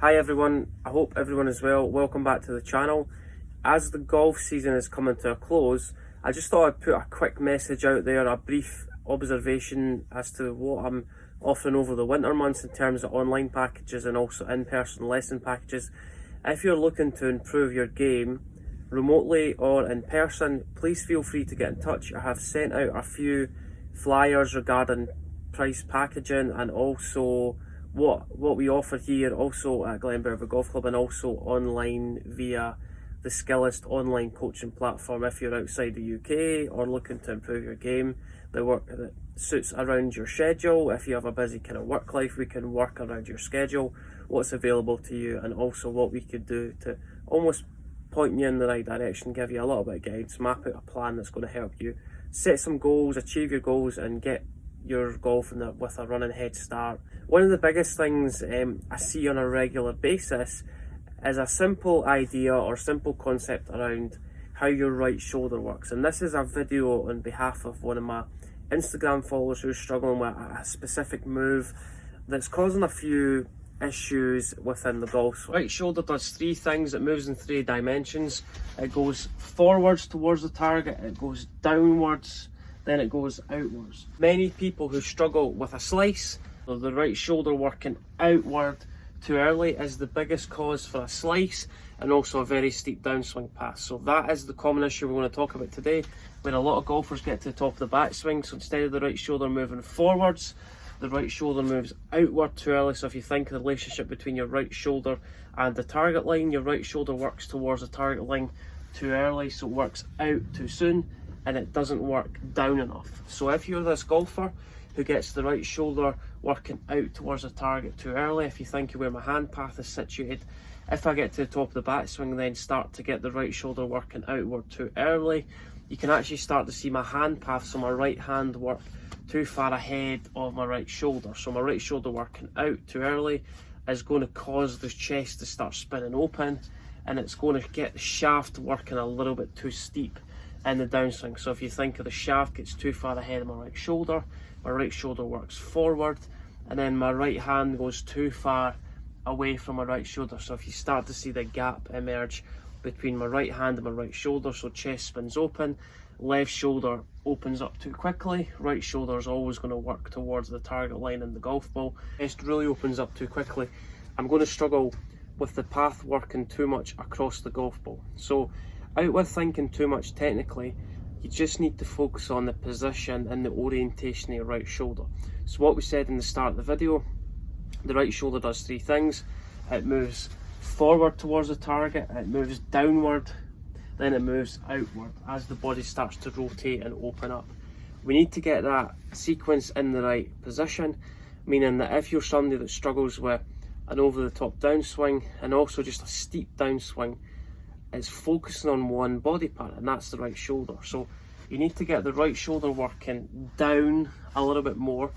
Hi everyone, I hope everyone is well. Welcome back to the channel. As the golf season is coming to a close, I just thought I'd put a quick message out there, a brief observation as to what I'm offering over the winter months in terms of online packages and also in-person lesson packages. If you're looking to improve your game remotely or in person, please feel free to get in touch. I have sent out a few flyers regarding price packaging and also what we offer here also at Glenbervie Golf Club, and also online via the Skillest online coaching platform. If you're outside the UK or looking to improve your game, the work that suits around your schedule. If you have a busy kind of work life, we can work around your schedule, what's available to you, and also what we could do to almost point you in the right direction, give you a little bit of guidance, map out a plan that's going to help you set some goals, achieve your goals, and get your golf with a running head start. One of the biggest things I see on a regular basis is a simple idea or simple concept around how your right shoulder works. And this is a video on behalf of one of my Instagram followers who's struggling with a specific move that's causing a few issues within the golf swing. Right shoulder does three things. It moves in three dimensions. It goes forwards towards the target, it goes downwards, then it goes outwards. Many people who struggle with a slice, or the right shoulder working outward too early, is the biggest cause for a slice and also a very steep downswing pass. So that is the common issue we're going to talk about today, where a lot of golfers get to the top of the backswing. So instead of the right shoulder moving forwards, the right shoulder moves outward too early. So if you think of the relationship between your right shoulder and the target line, your right shoulder works towards the target line too early, so it works out too soon and it doesn't work down enough. So if you're this golfer who gets the right shoulder working out towards the target too early, if you think of where my hand path is situated, if I get to the top of the backswing then start to get the right shoulder working outward too early, you can actually start to see my hand path, so my right hand work too far ahead of my right shoulder. So my right shoulder working out too early is going to cause the chest to start spinning open, and it's going to get the shaft working a little bit too steep in the downswing. So if you think of the shaft gets too far ahead of my right shoulder works forward, and then my right hand goes too far away from my right shoulder. So if you start to see the gap emerge between my right hand and my right shoulder, so chest spins open, left shoulder opens up too quickly, right shoulder is always going to work towards the target line in the golf ball, chest really opens up too quickly, I'm going to struggle with the path working too much across the golf ball. So out with thinking too much technically, you just need to focus on the position and the orientation of your right shoulder. So what we said in the start of the video, the right shoulder does three things. It moves forward towards the target, it moves downward, then it moves outward as the body starts to rotate and open up. We need to get that sequence in the right position, meaning that if you're somebody that struggles with an over the top downswing and also just a steep downswing, it's focusing on one body part, and that's the right shoulder. So you need to get the right shoulder working down a little bit more.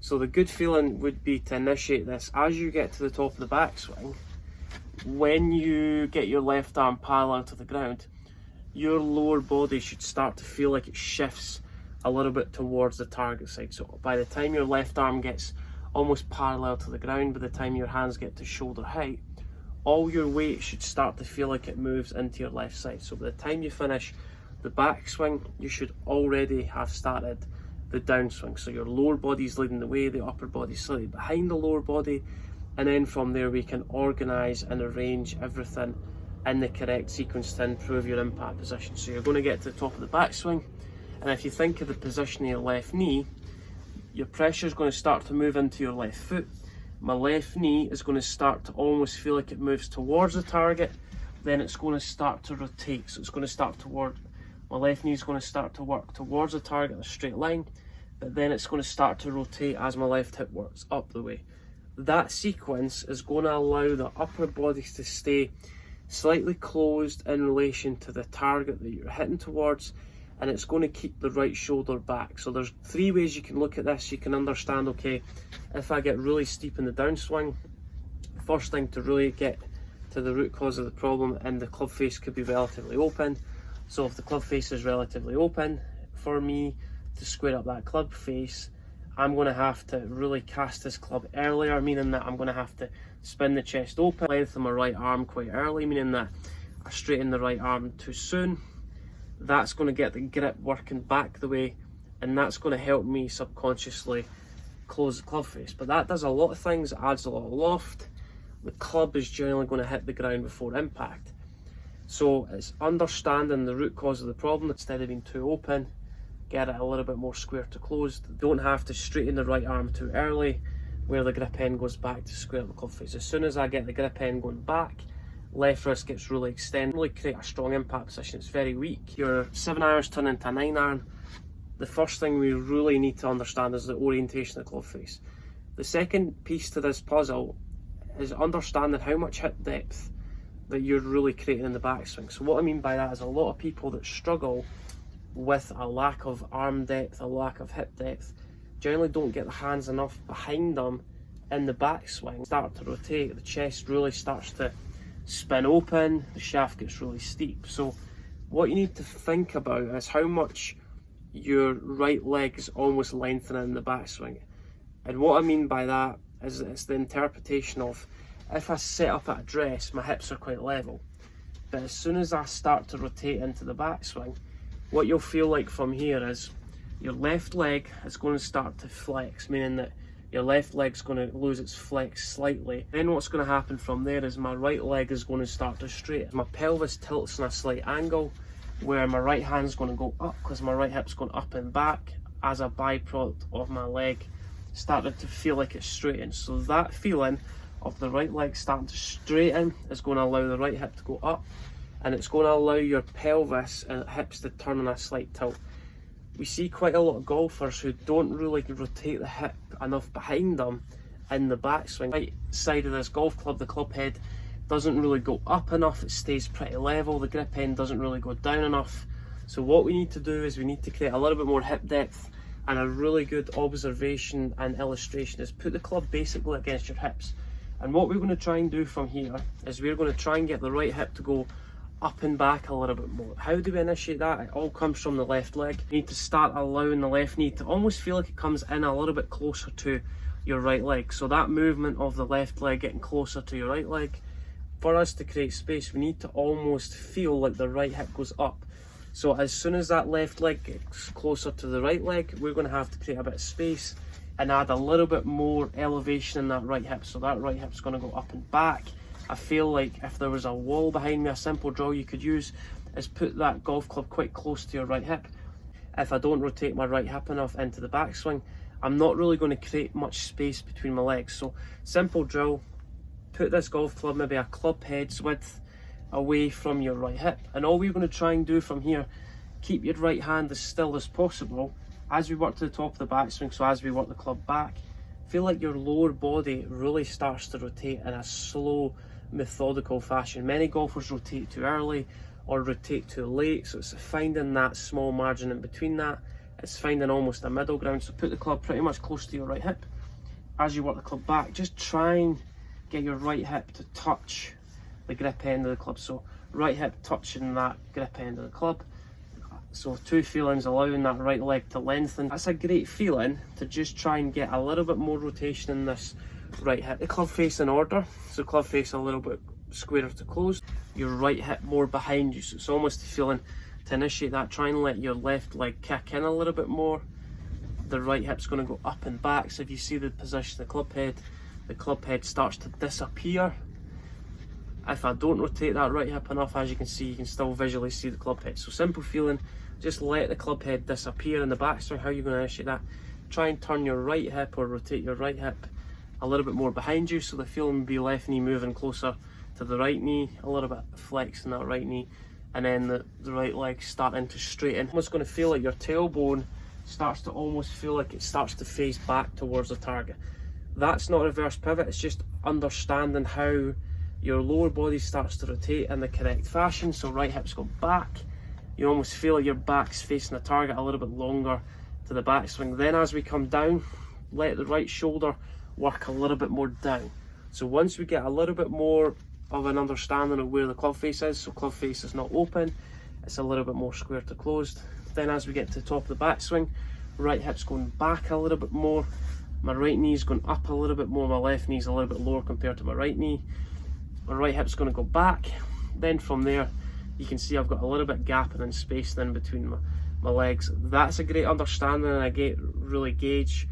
So the good feeling would be to initiate this as you get to the top of the backswing. When you get your left arm parallel to the ground, your lower body should start to feel like it shifts a little bit towards the target side. So by the time your left arm gets almost parallel to the ground, by the time your hands get to shoulder height, all your weight should start to feel like it moves into your left side. So by the time you finish the backswing, you should already have started the downswing. So your lower body's leading the way, the upper body's slightly behind the lower body, and then from there we can organise and arrange everything in the correct sequence to improve your impact position. So you're going to get to the top of the backswing, and if you think of the position of your left knee, your pressure is going to start to move into your left foot. My left knee is going to start to almost feel like it moves towards the target, then it's going to start to rotate. So it's going to start toward, my left knee is going to start to work towards the target in a straight line, but then it's going to start to rotate as my left hip works up the way. That sequence is going to allow the upper body to stay slightly closed in relation to the target that you're hitting towards, and it's going to keep the right shoulder back. So there's three ways you can look at this. You can understand, okay, if I get really steep in the downswing, first thing to really get to the root cause of the problem, and the club face could be relatively open. So if the club face is relatively open, for me to square up that club face, I'm going to have to really cast this club earlier, meaning that I'm going to have to spin the chest open, lengthen my right arm quite early, meaning that I straighten the right arm too soon. That's going to get the grip working back the way, and that's going to help me subconsciously close the club face. But that does a lot of things. It adds a lot of loft. The club is generally going to hit the ground before impact. So it's understanding the root cause of the problem. Instead of being too open, get it a little bit more square to closed. Don't have to straighten the right arm too early where the grip end goes back to square the club face. As soon as I get the grip end going back, left wrist gets really extended, really create a strong impact position. It's very weak. Your 7 irons turn into a 9 iron. The first thing we really need to understand is the orientation of the club face. The second piece to this puzzle is understanding how much hip depth that you're really creating in the backswing. So what I mean by that is a lot of people that struggle with a lack of arm depth, a lack of hip depth, generally don't get the hands enough behind them in the backswing. Start to rotate, the chest really starts to spin open, the shaft gets really steep. So what you need to think about is how much your right leg is almost lengthening in the backswing. And what I mean by that is it's the interpretation of, if I set up at address, my hips are quite level. But as soon as I start to rotate into the backswing, what you'll feel like from here is your left leg is going to start to flex, meaning that your left leg's going to lose its flex slightly. Then what's going to happen from there is my right leg is going to start to straighten. My pelvis tilts in a slight angle where my right hand's going to go up because my right hip's going up and back as a byproduct of my leg starting to feel like it's straightened. So that feeling of the right leg starting to straighten is going to allow the right hip to go up, and it's going to allow your pelvis and hips to turn on a slight tilt. We see quite a lot of golfers who don't really rotate the hip enough behind them in the backswing. Right side of this golf club, the club head doesn't really go up enough, it stays pretty level, the grip end doesn't really go down enough. So what we need to do is we need to create a little bit more hip depth, and a really good observation and illustration is put the club basically against your hips. And what we're going to try and do from here is we're going to try and get the right hip to go up and back a little bit more. How do we initiate that? It all comes from the left leg. You need to start allowing the left knee to almost feel like it comes in a little bit closer to your right leg. So that movement of the left leg getting closer to your right leg, for us to create space, we need to almost feel like the right hip goes up. So as soon as that left leg gets closer to the right leg, we're going to have to create a bit of space and add a little bit more elevation in that right hip. So that right hip's going to go up and back. I feel like if there was a wall behind me, a simple drill you could use is put that golf club quite close to your right hip. If I don't rotate my right hip enough into the backswing, I'm not really going to create much space between my legs. So simple drill, put this golf club maybe a club head's width away from your right hip, and all we're going to try and do from here, keep your right hand as still as possible as we work to the top of the backswing. So as we work the club back, feel like your lower body really starts to rotate in a slow, methodical fashion. Many golfers rotate too early or rotate too late, so it's finding that small margin in between that. It's finding almost a middle ground. So put the club pretty much close to your right hip. As you work the club back, just try and get your right hip to touch the grip end of the club. So right hip touching that grip end of the club. So two feelings, allowing that right leg to lengthen. That's a great feeling to just try and get a little bit more rotation in this right hip. The club face in order, so club face a little bit squarer to close, your right hip more behind you. So it's almost a feeling to initiate that, try and let your left leg kick in a little bit more. The right hip's going to go up and back. So if you see the position of the club head starts to disappear. If I don't rotate that right hip enough, as you can see, you can still visually see the club head. So simple feeling, just let the club head disappear in the backswing. How are you going to initiate that? Try and turn your right hip or rotate your right hip a little bit more behind you, so the feeling would be left knee moving closer to the right knee, a little bit flexing that right knee, and then the right leg starting to straighten. It's going to feel like your tailbone starts to almost feel like it starts to face back towards the target. That's not reverse pivot, it's just understanding how your lower body starts to rotate in the correct fashion. So right hips go back, you almost feel like your back's facing the target a little bit longer to the backswing. Then as we come down, let the right shoulder work a little bit more down. So once we get a little bit more of an understanding of where the club face is, so club face is not open, it's a little bit more square to closed. Then as we get to the top of the backswing, right hip's going back a little bit more, my right knee's going up a little bit more, my left knee's a little bit lower compared to my right knee. My right hip's going to go back. Then from there, you can see I've got a little bit gap and then space in between my legs. That's a great understanding, and I really gauge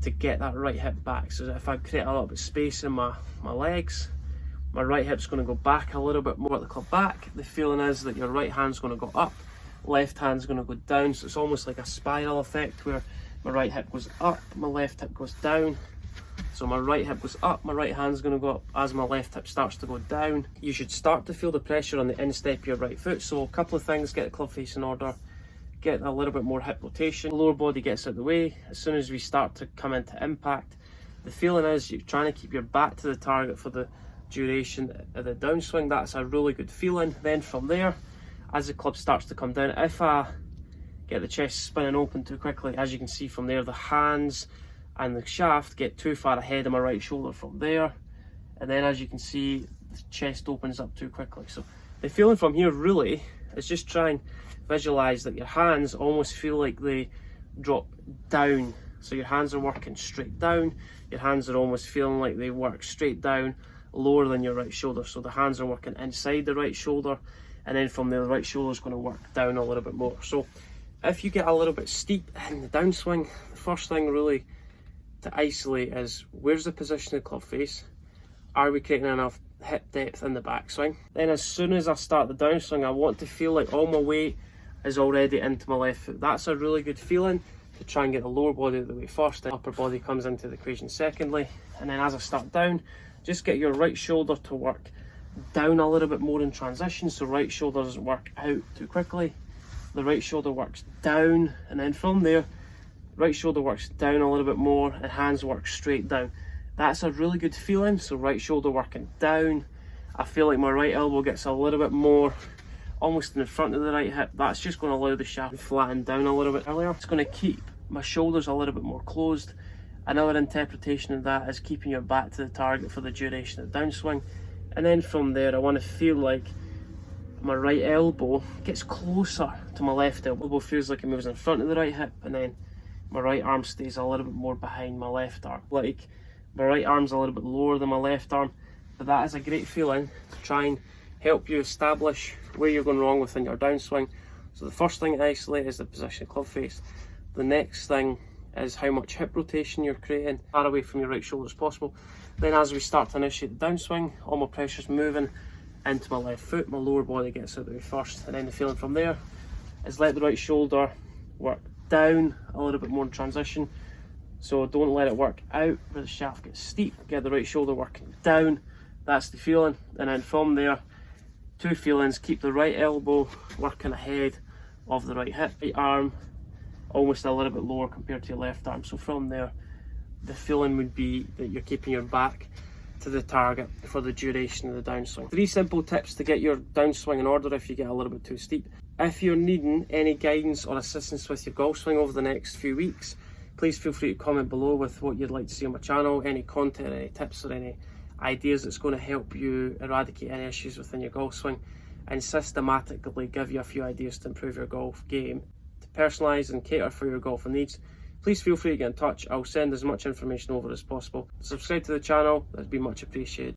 to get that right hip back. So if I create a little bit of space in my legs, my right hip's going to go back a little bit more at the club back. The feeling is that your right hand's going to go up, left hand's going to go down. So it's almost like a spiral effect where my right hip goes up, my left hip goes down. So my right hip goes up, my right hand's going to go up as my left hip starts to go down. You should start to feel the pressure on the instep of your right foot. So a couple of things: get the club face in order, get a little bit more hip rotation, lower body gets out of the way. As soon as we start to come into impact, the feeling is you're trying to keep your back to the target for the duration of the downswing. That's a really good feeling. Then from there, as the club starts to come down, if I get the chest spinning open too quickly, as you can see from there, the hands and the shaft get too far ahead of my right shoulder from there, and then as you can see, the chest opens up too quickly. So the feeling from here really is just try and visualize that your hands almost feel like they drop down. So your hands are working straight down, your hands are almost feeling like they work straight down, lower than your right shoulder. So the hands are working inside the right shoulder, and then from there the right shoulder is going to work down a little bit more. So if you get a little bit steep in the downswing, the first thing really to isolate is, where's the position of the club face? Are we creating enough hip depth in the backswing? Then as soon as I start the downswing, I want to feel like all my weight is already into my left foot. That's a really good feeling to try and get the lower body out of the way first, the upper body comes into the equation secondly. And then as I start down, just get your right shoulder to work down a little bit more in transition, so right shoulder doesn't work out too quickly. The right shoulder works down, and then from there, right shoulder works down a little bit more and hands work straight down. That's a really good feeling. So right shoulder working down. I feel like my right elbow gets a little bit more almost in the front of the right hip. That's just going to allow the shaft to flatten down a little bit earlier. It's going to keep my shoulders a little bit more closed. Another interpretation of that is keeping your back to the target for the duration of the downswing. And then from there, I want to feel like my right elbow gets closer to my left elbow. Elbow feels like it moves in front of the right hip, and then my right arm stays a little bit more behind my left arm. Like my right arm's a little bit lower than my left arm, but that is a great feeling to try and help you establish where you're going wrong within your downswing. So the first thing to isolate is the position of club face. The next thing is how much hip rotation you're creating, far away from your right shoulder as possible. Then as we start to initiate the downswing, all my pressure's moving into my left foot, my lower body gets out of the way first, and then the feeling from there is let the right shoulder work down a little bit more in transition. So don't let it work out where the shaft gets steep, get the right shoulder working down. That's the feeling. And then from there, two feelings: keep the right elbow working ahead of the right hip, right arm almost a little bit lower compared to your left arm. So from there, the feeling would be that you're keeping your back to the target for the duration of the downswing. 3 simple tips to get your downswing in order if you get a little bit too steep. If you're needing any guidance or assistance with your golf swing over the next few weeks, please feel free to comment below with what you'd like to see on my channel, any content, any tips or any ideas that's going to help you eradicate any issues within your golf swing and systematically give you a few ideas to improve your golf game. To personalise and cater for your golfing needs, please feel free to get in touch. I'll send as much information over as possible. Subscribe to the channel, that'd be much appreciated.